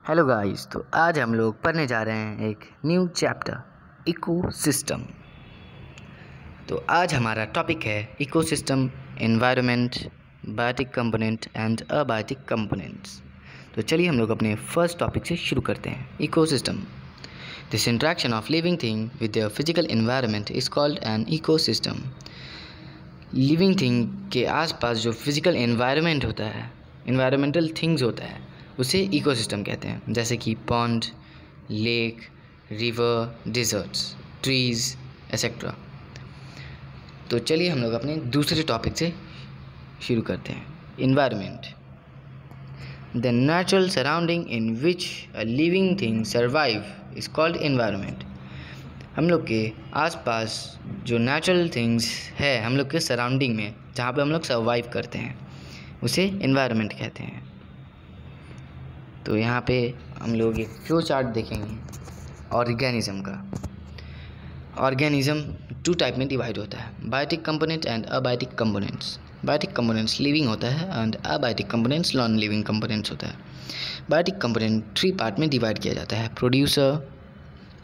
Hello guys, तो आज हम लोग पढ़ने जा रहे हैं एक न्यू चैप्टर इकोसिस्टम। तो आज हमारा टॉपिक है ecosystem, environment, biotic component and abiotic components. तो चलिए हम लोग अपने फर्स्ट टॉपिक से शुरू करते हैं। Ecosystem, this interaction of living thing with their physical environment is called an ecosystem. Living thing के आसपास जो फिजिकल एनवायरनमेंट होता है, एनवायरमेंटल थिंग्स होता है, उसे इकोसिस्टम कहते हैं। जैसे कि pond, lake, river, deserts, trees etcetera. तो चलिए हम लोग अपने दूसरे टॉपिक से शुरू करते हैं। Environment, the natural surrounding in which a living thing survive is called environment. हम लोग के आसपास जो नेचुरल थिंग्स है, हम लोग के सराउंडिंग में जहाँ पे हम लोग सर्वाइव करते हैं, उसे इन्वायरमेंट कहते हैं। तो यहाँ पे हम लोग एक फ्लो चार्ट देखेंगे ऑर्गेनिज्म का। ऑर्गेनिज्म टू टाइप में डिवाइड होता है, biotic component and abiotic components. Biotic components living होता है and abiotic components non living components होता है। बायोटिक कंपोनेंट 3 पार्ट में डिवाइड किया जाता है, producer,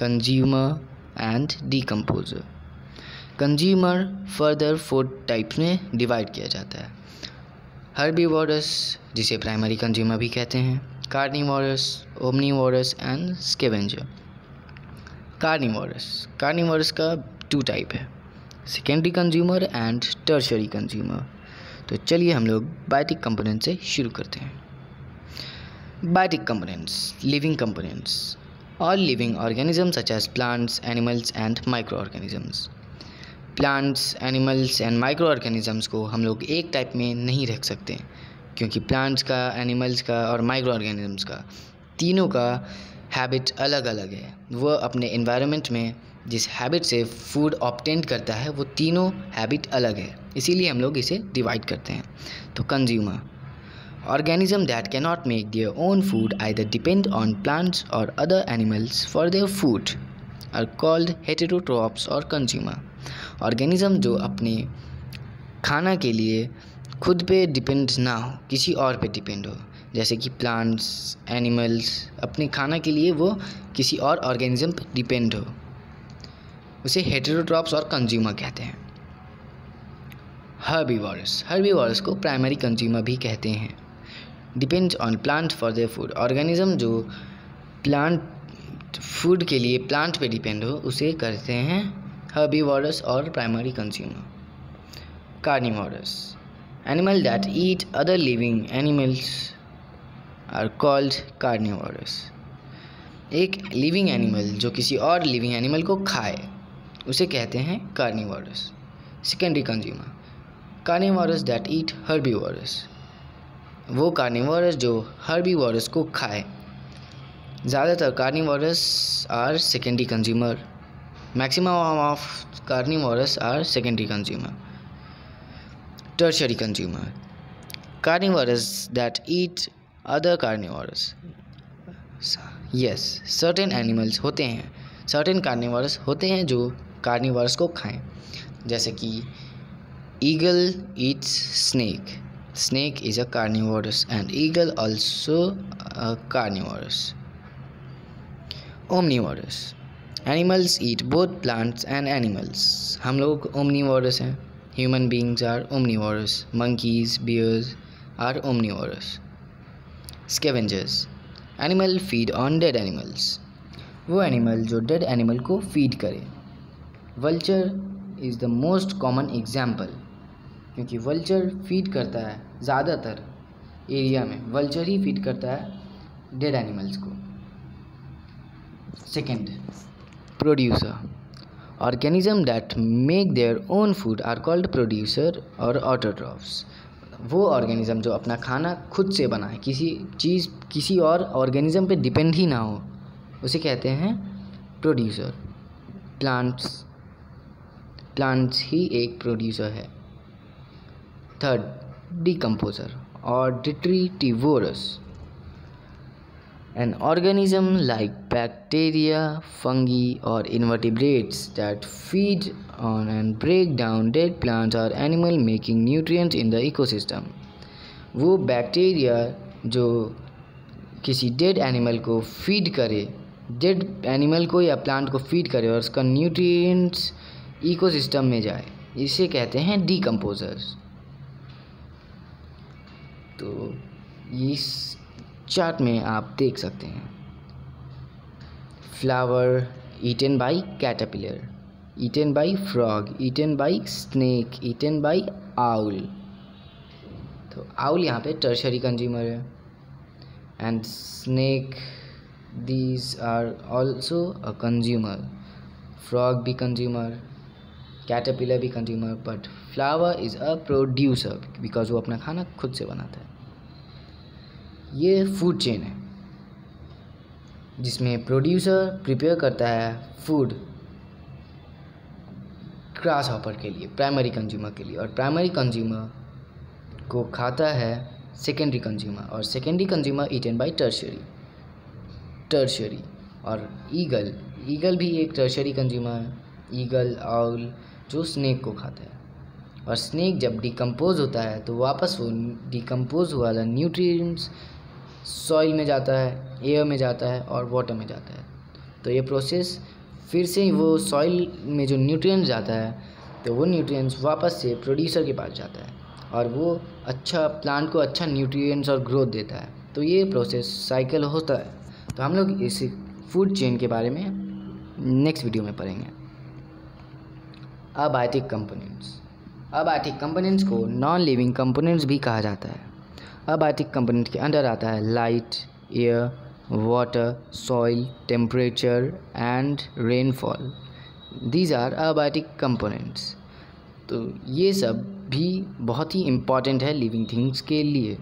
consumer and decomposer. Consumer further 4 types में डिवाइड किया जाता है, हर्बीवोरस जिसे प्राइमरी कंज्यूमर भी कहते हैं, carnivorous, omnivorous and scavenger. Carnivorous का 2 टाइप है, secondary consumer and tertiary consumer. तो चलिए हम लोग बायोटिक कंपोनेंट से शुरू करते हैं। Biotic components, living components, all living organisms such as plants, animals and micro organisms. Plants, animals and micro organisms को हम लोग एक टाइप में नहीं रख सकते, क्योंकि प्लांट्स का, एनिमल्स का और माइक्रो ऑर्गेनिजम्स का तीनों का हैबिट अलग अलग है। वह अपने एनवायरनमेंट में जिस हैबिट से फूड ऑब्टेन करता है, वो तीनों हैबिट अलग है, इसीलिए हम लोग इसे डिवाइड करते हैं। तो consumer, organism that can not make their own food either depend on plants और other animals for their food are called heterotrophs और कंज्यूमर। ऑर्गेनिज्म जो अपने खाना के लिए खुद पे डिपेंड ना हो, किसी और पे डिपेंड हो, जैसे कि प्लांट्स, एनिमल्स अपने खाना के लिए वो किसी और ऑर्गेनिज्म पे डिपेंड हो, उसे हेटेरोट्रॉप्स और कंज्यूमर कहते हैं। हर्बीवोरस को प्राइमरी कंज्यूमर भी कहते हैं, depends on plant for their food. Organism जो प्लांट फूड के लिए प्लांट पे डिपेंड हो, उसे कहते हैं हर्बीवोरस और primary consumer. Carnivorous, animal that eat other living animals are called carnivorous। एक लिविंग एनिमल जो किसी और लिविंग एनिमल को खाए, उसे कहते हैं carnivorous. Secondary consumer, carnivorous that eat herbivorous. वो कार्निवोरस जो हर्बीवोरस को खाए। ज़्यादातर carnivorous are secondary consumer, maximum of carnivorous are secondary consumer. Tertiary consumer, carnivores that eat other carnivores। Yes, certain animals होते हैं, certain carnivores होते हैं जो carnivores को खाएं, जैसे कि eagle eats snake। Snake is a carnivorous and eagle also a carnivorous। Omnivorous, animals eat both plants and animals। हम लोग omnivorous हैं। Human beings are omnivorous, monkeys, bears are omnivorous। Scavengers, animal feed on dead animals। वो animal जो dead animal को feed करे। Vulture is the most common example, क्योंकि vulture feed करता है, ज़्यादातर एरिया में वल्चर ही फीड करता है डेड एनिमल्स को। Second, producer, organism that make their own food are called producer और ऑटोट्रॉफ्स। वो ऑर्गेनिज्म जो अपना खाना खुद से बनाए, किसी और ऑर्गेनिज्म पे डिपेंड ही ना हो, उसे कहते हैं प्रोड्यूसर। प्लांट्स ही एक प्रोड्यूसर है। थर्ड, डिकम्पोजर और डिट्रीटिवोरस, an organism like bacteria, fungi or invertebrates that feed on and break down dead plants or animal making nutrients in the ecosystem। वो बैक्टीरिया जो किसी डेड एनिमल को फीड करे, dead animal को या plant को feed करे और उसका न्यूट्रिएंट्स इकोसिस्टम में जाए, इसे कहते हैं डीकम्पोजर्स। तो इस चार्ट में आप देख सकते हैं flower eaten by caterpillar, eaten by frog, eaten by snake, eaten by owl. तो आउल यहाँ पे टर्शरी कंज्यूमर है and snake these are also a consumer, frog भी कंज्यूमर, कैटरपिलर भी consumer, but flower is a producer because वो अपना खाना खुद से बनाता है। ये फूड चेन है जिसमें प्रोड्यूसर प्रिपेयर करता है फूड ग्रास हॉपर के लिए, प्राइमरी कंज्यूमर के लिए, और प्राइमरी कंज्यूमर को खाता है सेकेंडरी कंज्यूमर, और secondary consumer eaten by tertiary. और ईगल भी एक टर्शरी कंज्यूमर है, ईगल आउल जो स्नेक को खाता है। और स्नेक जब डिकम्पोज होता है तो वापस वो डिकम्पोज हुआ वाला न्यूट्रिएंट्स सॉइल में जाता है, एयर में जाता है और वाटर में जाता है। तो ये प्रोसेस फिर से वो सॉइल में जो न्यूट्रिएंट्स जाता है तो वो न्यूट्रिएंट्स वापस से प्रोड्यूसर के पास जाता है और वो अच्छा प्लांट को अच्छा न्यूट्रिएंट्स और ग्रोथ देता है। तो ये प्रोसेस साइकिल होता है। तो हम लोग इस फूड चेन के बारे में नेक्स्ट वीडियो में पढ़ेंगे। अबायोटिक कंपोनेंट्स, अबायोटिक कंपोनेंट्स को नॉन लिविंग कंपोनेंट्स भी कहा जाता है। अबायोटिक कंपोनेंट के अंदर आता है light, air, water, soil, temperature and rainfall. These are abiotic components. तो ये सब भी बहुत ही इम्पॉर्टेंट है लिविंग थिंग्स के लिए।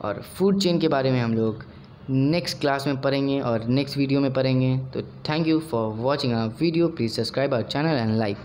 और फूड चेन के बारे में हम लोग नेक्स्ट क्लास में पढ़ेंगे और नेक्स्ट वीडियो में पढ़ेंगे। तो thank you for watching our video. Please subscribe our channel and like.